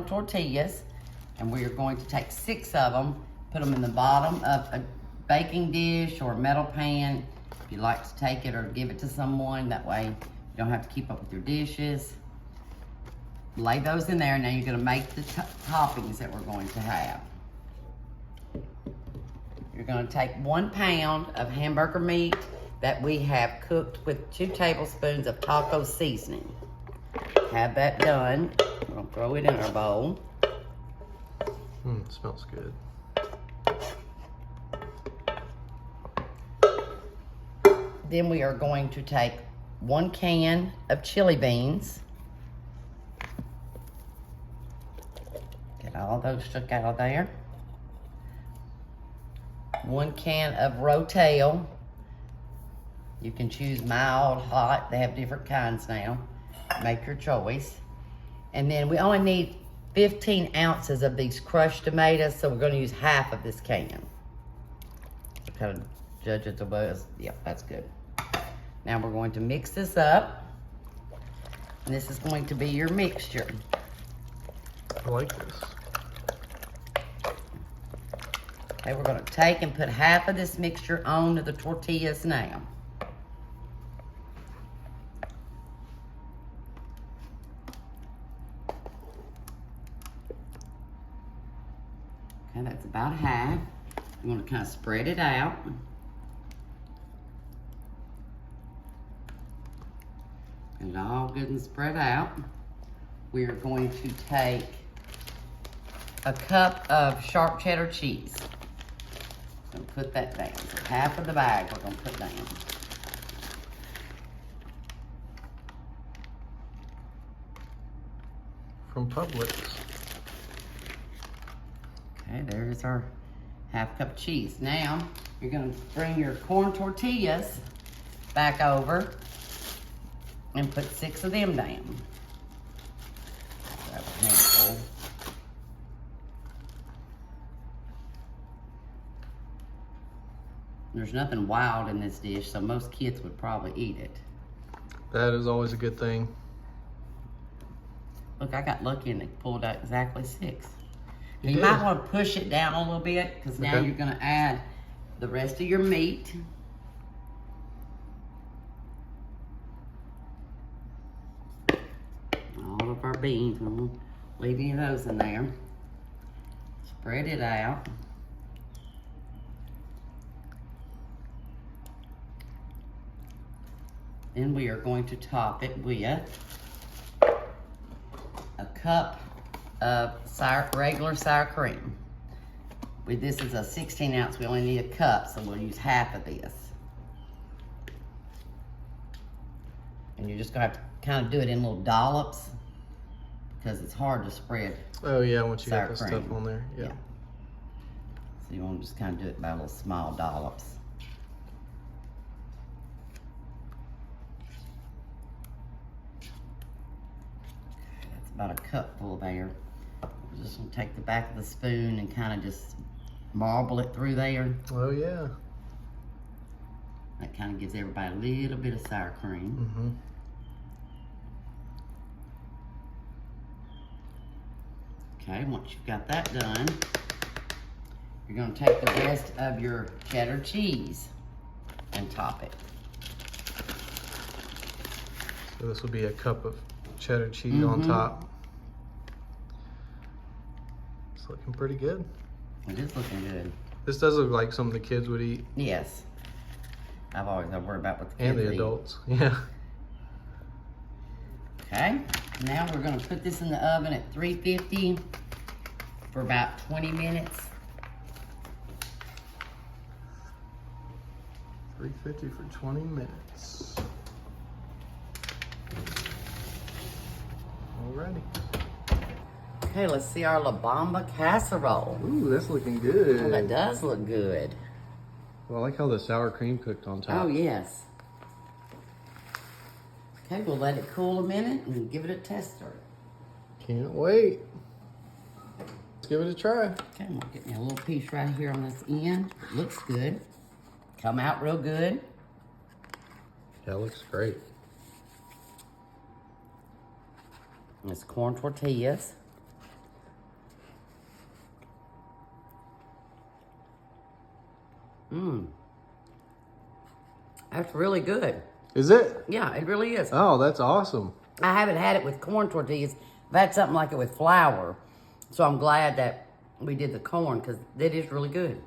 corn tortillas, and we are going to take 6 of them, put them in the bottom of a baking dish or a metal pan. If you like to take it or give it to someone, that way you don't have to keep up with your dishes. Lay those in there. Now you're gonna make the toppings that we're going to have. You're gonna take 1 pound of hamburger meat that we have cooked with 2 tablespoons of taco seasoning. Have that done. We're gonna throw it in our bowl. It smells good. Then we are going to take 1 can of chili beans. Get all those shook out of there. 1 can of rotel. You can choose mild, hot. They have different kinds now. Make your choice. And then we only need 15 ounces of these crushed tomatoes, so we're going to use half of this can. So kind of judge it the buzz. Yep, that's good. Now we're going to mix this up. And this is going to be your mixture. I like this. Okay, we're going to take and put half of this mixture onto the tortillas now. Okay, that's about half. You want to kind of spread it out. Get it all good and spread out. We are going to take a cup of sharp cheddar cheese. And put that down. So half of the bag we're going to put down. From Publix. Okay, there's our half cup of cheese. Now, you're going to bring your corn tortillas back over and put 6 of them down. Grab a handful. There's nothing wild in this dish, so most kids would probably eat it. That is always a good thing. Look, I got lucky and it pulled out exactly 6. You did. might want to push it down a little bit because now Okay. you're going to add the rest of your meat. All of our beans. We won't leave any of those in there. Spread it out. Then we are going to top it with a cup of regular sour cream. This is a 16 ounce, we only need a cup, so we'll use half of this. And you're just gonna have to kind of do it in little dollops because it's hard to spread. Oh yeah, once you sour got the cream. stuff on there. Yeah. So you want to just kind of do it by little small dollops. That's about a cupful there. We're just gonna take the back of the spoon and kind of just marble it through there. Oh yeah. That kind of gives everybody a little bit of sour cream. Okay, once you've got that done, you're gonna take the rest of your cheddar cheese and top it. So this will be a cup of cheddar cheese on top. It's looking pretty good. It is looking good. This does look like something the kids would eat. Yes. I've always got to worry about what the kids And the eat. adults. Yeah. Okay, now we're gonna put this in the oven at 350 for about 20 minutes. 350 for 20 minutes. Alrighty. Okay, let's see our Bamba Casserole. Ooh, that's looking Oh, that good. does look good. Well, I like how the sour cream cooked on top. Oh, yes. Okay, we'll let it cool a minute and give it a tester. Can't wait. Let's give it a try. Okay, I'm gonna get me a little piece right here on this end. It looks good. Come out real good. That looks great. It's corn tortillas. Mmm. That's really good. Is it? Yeah, it really is. Oh, that's awesome. I haven't had it with corn tortillas. I've had something like it with flour. So I'm glad that we did the corn because it is really good.